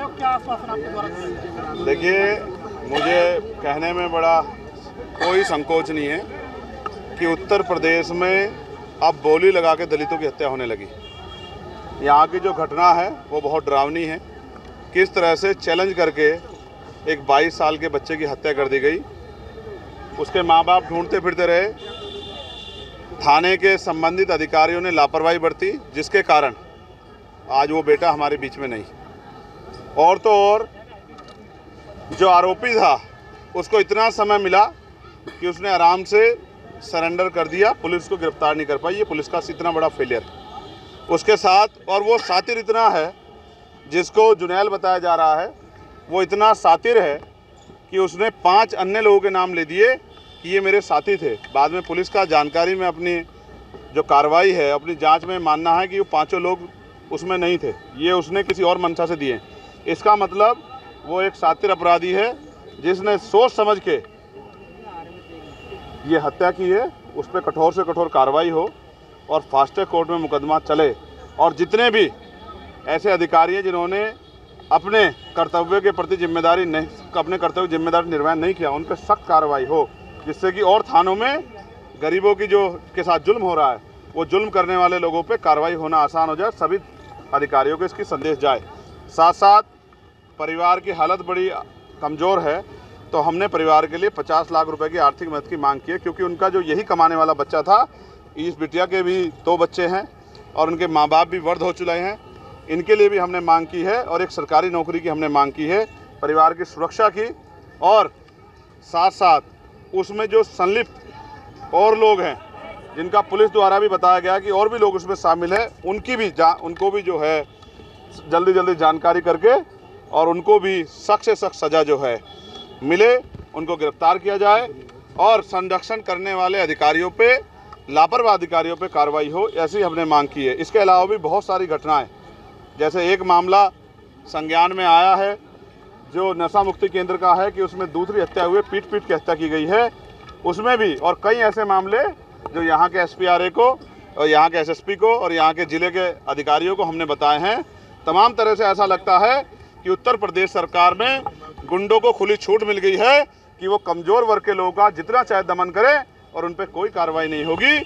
आयोग क्या आश्वासन आपके द्वारा दिया जाए? देखिए, मुझे कहने में बड़ा कोई संकोच नहीं है कि उत्तर प्रदेश में अब बोली लगा के दलितों की हत्या होने लगी। यहाँ की जो घटना है वो बहुत डरावनी है। किस तरह से चैलेंज करके एक 22 साल के बच्चे की हत्या कर दी गई। उसके माँ बाप ढूंढते फिरते रहे, थाने के संबंधित अधिकारियों ने लापरवाही बरती, जिसके कारण आज वो बेटा हमारे बीच में नहीं। और तो और जो आरोपी था उसको इतना समय मिला कि उसने आराम से सरेंडर कर दिया, पुलिस को गिरफ्तार नहीं कर पाई। ये पुलिस का इतना बड़ा फेलियर है। उसके साथ और वो सातिर इतना है, जिसको जुनैल बताया जा रहा है, वो इतना सातिर है कि उसने 5 अन्य लोगों के नाम ले दिए कि ये मेरे साथी थे। बाद में पुलिस का जानकारी में अपनी जो कार्रवाई है, अपनी जांच में मानना है कि वो 5 लोग उसमें नहीं थे, ये उसने किसी और मंशा से दिए। इसका मतलब वो एक सातिर अपराधी है जिसने सोच समझ के ये हत्या की है। उस पर कठोर से कठोर कार्रवाई हो और फास्ट ट्रैक कोर्ट में मुकदमा चले, और जितने भी ऐसे अधिकारी हैं जिन्होंने अपने कर्तव्य के प्रति जिम्मेदारी निर्वहन नहीं किया, उन पर सख्त कार्रवाई हो, जिससे कि और थानों में गरीबों की जो के साथ जुल्म हो रहा है, वो जुल्म करने वाले लोगों पे कार्रवाई होना आसान हो जाए। सभी अधिकारियों को इसकी संदेश जाए। साथ साथ परिवार की हालत बड़ी कमज़ोर है, तो हमने परिवार के लिए 50 लाख रुपए की आर्थिक मदद की मांग की है, क्योंकि उनका जो यही कमाने वाला बच्चा था। इस बिटिया के भी 2 बच्चे हैं और उनके माँ बाप भी वृद्ध हो चुके हैं। इनके लिए भी हमने मांग की है और एक सरकारी नौकरी की हमने मांग की है, परिवार की सुरक्षा की, और साथ साथ उसमें जो संलिप्त और लोग हैं, जिनका पुलिस द्वारा भी बताया गया कि और भी लोग उसमें शामिल हैं, उनको भी जो है जल्दी जानकारी करके और उनको भी सख्त से सख्त सज़ा जो है मिले, उनको गिरफ्तार किया जाए और संरक्षण करने वाले अधिकारियों पे, लापरवाह अधिकारियों पे कार्रवाई हो, ऐसी हमने मांग की है। इसके अलावा भी बहुत सारी घटनाएं, जैसे एक मामला संज्ञान में आया है जो नशा मुक्ति केंद्र का है कि उसमें दूसरी हत्या हुई, पीट के हत्या की गई है, उसमें भी, और कई ऐसे मामले जो यहाँ के SPRA को और यहाँ के SSP को और यहाँ के ज़िले के अधिकारियों को हमने बताए हैं। तमाम तरह से ऐसा लगता है कि उत्तर प्रदेश सरकार में गुंडों को खुली छूट मिल गई है कि वो कमज़ोर वर्ग के लोगों का जितना चाहे दमन करें और उन पर कोई कार्रवाई नहीं होगी।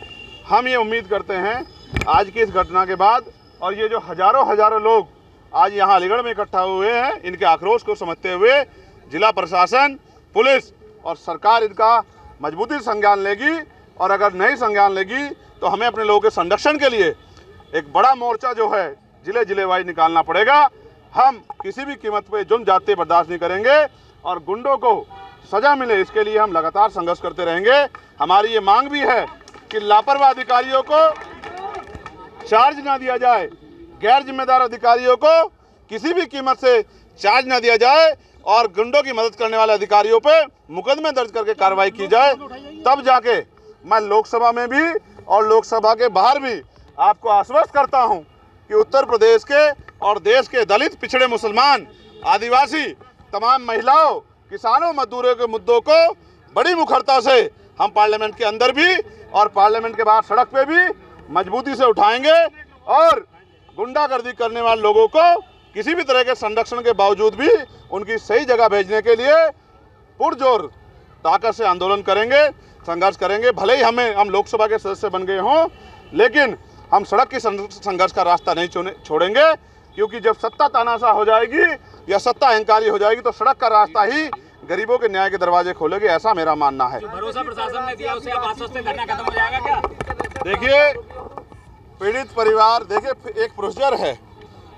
हम ये उम्मीद करते हैं आज की इस घटना के बाद, और ये जो हज़ारों लोग आज यहाँ अलीगढ़ में इकट्ठा हुए हैं, इनके आक्रोश को समझते हुए जिला प्रशासन, पुलिस और सरकार इनका मजबूती से संज्ञान लेगी, और अगर नहीं संज्ञान लेगी तो हमें अपने लोगों के संरक्षण के लिए एक बड़ा मोर्चा जो है जिले वाइज निकालना पड़ेगा। हम किसी भी कीमत पे जुल्म जाते बर्दाश्त नहीं करेंगे और गुंडों को सजा मिले, इसके लिए हम लगातार संघर्ष करते रहेंगे। हमारी ये मांग भी है कि लापरवाह अधिकारियों को चार्ज ना दिया जाए, गैर जिम्मेदार अधिकारियों को किसी भी कीमत से चार्ज ना दिया जाए, और गुंडों की मदद करने वाले अधिकारियों पे मुकदमे दर्ज करके कार्रवाई की जाए। तब जाके मैं लोकसभा में भी और लोकसभा के बाहर भी आपको आश्वस्त करता हूं कि उत्तर प्रदेश के और देश के दलित, पिछड़े, मुसलमान, आदिवासी, तमाम महिलाओं, किसानों, मजदूरों के मुद्दों को बड़ी मुखरता से हम पार्लियामेंट के अंदर भी और पार्लियामेंट के बाहर सड़क पे भी मजबूती से उठाएंगे, और गुंडागर्दी करने वाले लोगों को किसी भी तरह के संरक्षण के बावजूद भी उनकी सही जगह भेजने के लिए पुरजोर ताकत से आंदोलन करेंगे, संघर्ष करेंगे। भले ही हम लोकसभा के सदस्य बन गए हों, लेकिन हम सड़क की संघर्ष का रास्ता नहीं छोड़ेंगे, क्योंकि जब सत्ता तानाशाह हो जाएगी या सत्ता अहंकारी हो जाएगी तो सड़क का रास्ता ही गरीबों के न्याय के दरवाजे खोलेगी, ऐसा मेरा मानना है। भरोसा प्रशासन ने दिया, उसे आप आश्वस्त हैं धरना खत्म हो जाएगा क्या? देखिए, पीड़ित परिवार, देखिए एक प्रोसीजर है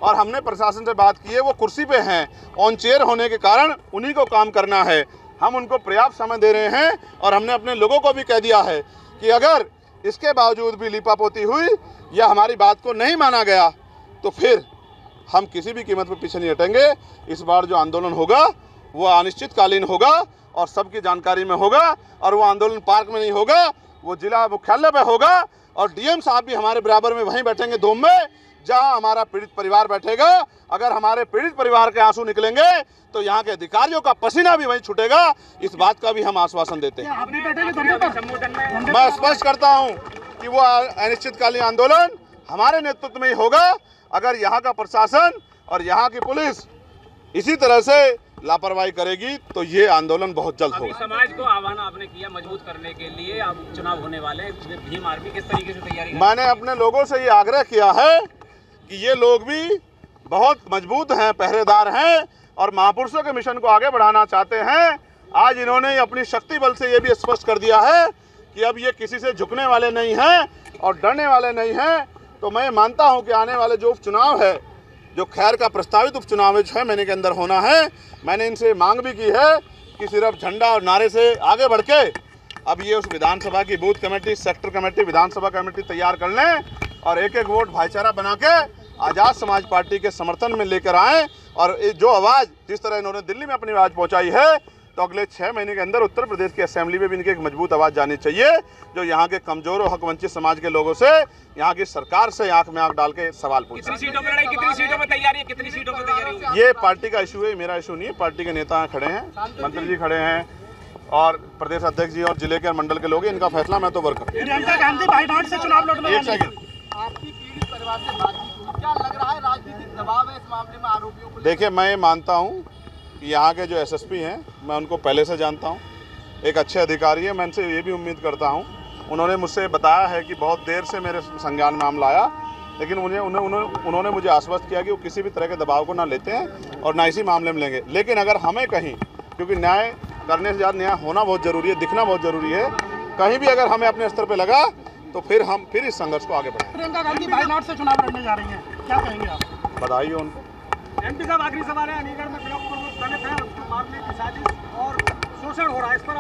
और हमने प्रशासन से बात की है, वो कुर्सी पे हैं, ऑन चेयर होने के कारण उन्हीं को काम करना है। हम उनको पर्याप्त समय दे रहे हैं और हमने अपने लोगों को भी कह दिया है कि अगर इसके बावजूद भी लीपापोती हुई या हमारी बात को नहीं माना गया तो फिर हम किसी भी कीमत पर पीछे नहीं हटेंगे। इस बार जो आंदोलन होगा वो अनिश्चितकालीन होगा और सबकी जानकारी में होगा, और वो आंदोलन पार्क में नहीं होगा, वो जिला मुख्यालय पे होगा, और DM साहब भी हमारे बराबर में वहीं बैठेंगे धूम में जहां हमारा पीड़ित परिवार बैठेगा। अगर हमारे पीड़ित परिवार के आंसू निकलेंगे तो यहाँ के अधिकारियों का पसीना भी वहीं छूटेगा। इस बात का भी हम आश्वासन देते हैं। मैं स्पष्ट करता हूँ कि वो अनिश्चितकालीन आंदोलन हमारे नेतृत्व में ही होगा। अगर यहाँ का प्रशासन और यहाँ की पुलिस इसी तरह से लापरवाही करेगी तो ये आंदोलन बहुत जल्द अभी होगा। समाज को आह्वान आपने किया मजबूत करने के लिए, अब चुनाव होने वाले भीम आर्मी किस तरीके से तैयारी मैंने अपने लोगों से ये आग्रह किया है कि ये लोग भी बहुत मजबूत हैं, पहरेदार हैं और महापुरुषों के मिशन को आगे बढ़ाना चाहते हैं। आज इन्होंने अपनी शक्ति बल से ये भी स्पष्ट कर दिया है कि अब ये किसी से झुकने वाले नहीं हैं और डरने वाले नहीं हैं। तो मैं मानता हूं कि आने वाले जो उपचुनाव है, जो खैर का प्रस्तावित उपचुनाव 6 महीने के अंदर होना है, मैंने इनसे मांग भी की है कि सिर्फ झंडा और नारे से आगे बढ़ के अब ये उस विधानसभा की बूथ कमेटी, सेक्टर कमेटी, विधानसभा कमेटी तैयार कर लें और एक एक वोट भाईचारा बना के आज़ाद समाज पार्टी के समर्थन में लेकर आएँ। और जो आवाज़ जिस तरह इन्होंने दिल्ली में अपनी आवाज़ पहुँचाई है, तो अगले 6 महीने के अंदर उत्तर प्रदेश की असेंबली में भी इनकी एक मजबूत आवाज़ जानी चाहिए, जो यहाँ के कमजोर और हक वंचित समाज के लोगों से, यहाँ की सरकार से आंख में आंख डाल के सवाल पूछे। कितनी सीटों पर लड़ाई, कितनी सीटों पर तैयारी है, कितनी सीटों पर तैयारी होगी? ये पार्टी का इशू है, मेरा इशू नहीं है। पार्टी के नेता खड़े हैं, मंत्री जी खड़े हैं और प्रदेश अध्यक्ष जी और जिले के और मंडल के लोग हैं। इनका फैसला मैं तो वर्कर। प्रियंका गांधी बाइट से चुनाव लड़ने एक सेकंड, आपकी पीड़ित परिवार से बातचीत हुई, क्या लग रहा है राजनीतिक दबाव है इस मामले में आरोपियों को? देखिए, मैं ये मानता हूँ कि यहाँ के जो एसएसपी हैं, मैं उनको पहले से जानता हूँ, एक अच्छे अधिकारी है। मैं इनसे ये भी उम्मीद करता हूँ, उन्होंने मुझसे बताया है कि बहुत देर से मेरे संज्ञान में मामला आया, लेकिन उन्होंने मुझे आश्वस्त किया कि वो किसी भी तरह के दबाव को ना लेते हैं और ना इसी मामले में लेंगे। लेकिन अगर हमें कहीं, क्योंकि न्याय करने से ज़्यादा न्याय होना बहुत ज़रूरी है, दिखना बहुत ज़रूरी है, कहीं भी अगर हमें अपने स्तर पर लगा तो फिर हम इस संघर्ष को आगे बढ़ाएं। प्रियंका गांधी बाइट से चुनाव लड़ने जा रही हैं, क्या कहेंगे आप? बधाई हो उनको। एमपी साहब, आखिरी सवाल है, अलीगढ़ में ब्लॉक प्रमुख दलित है, उसको मारने की साजिश और शोषण हो रहा है, इस पर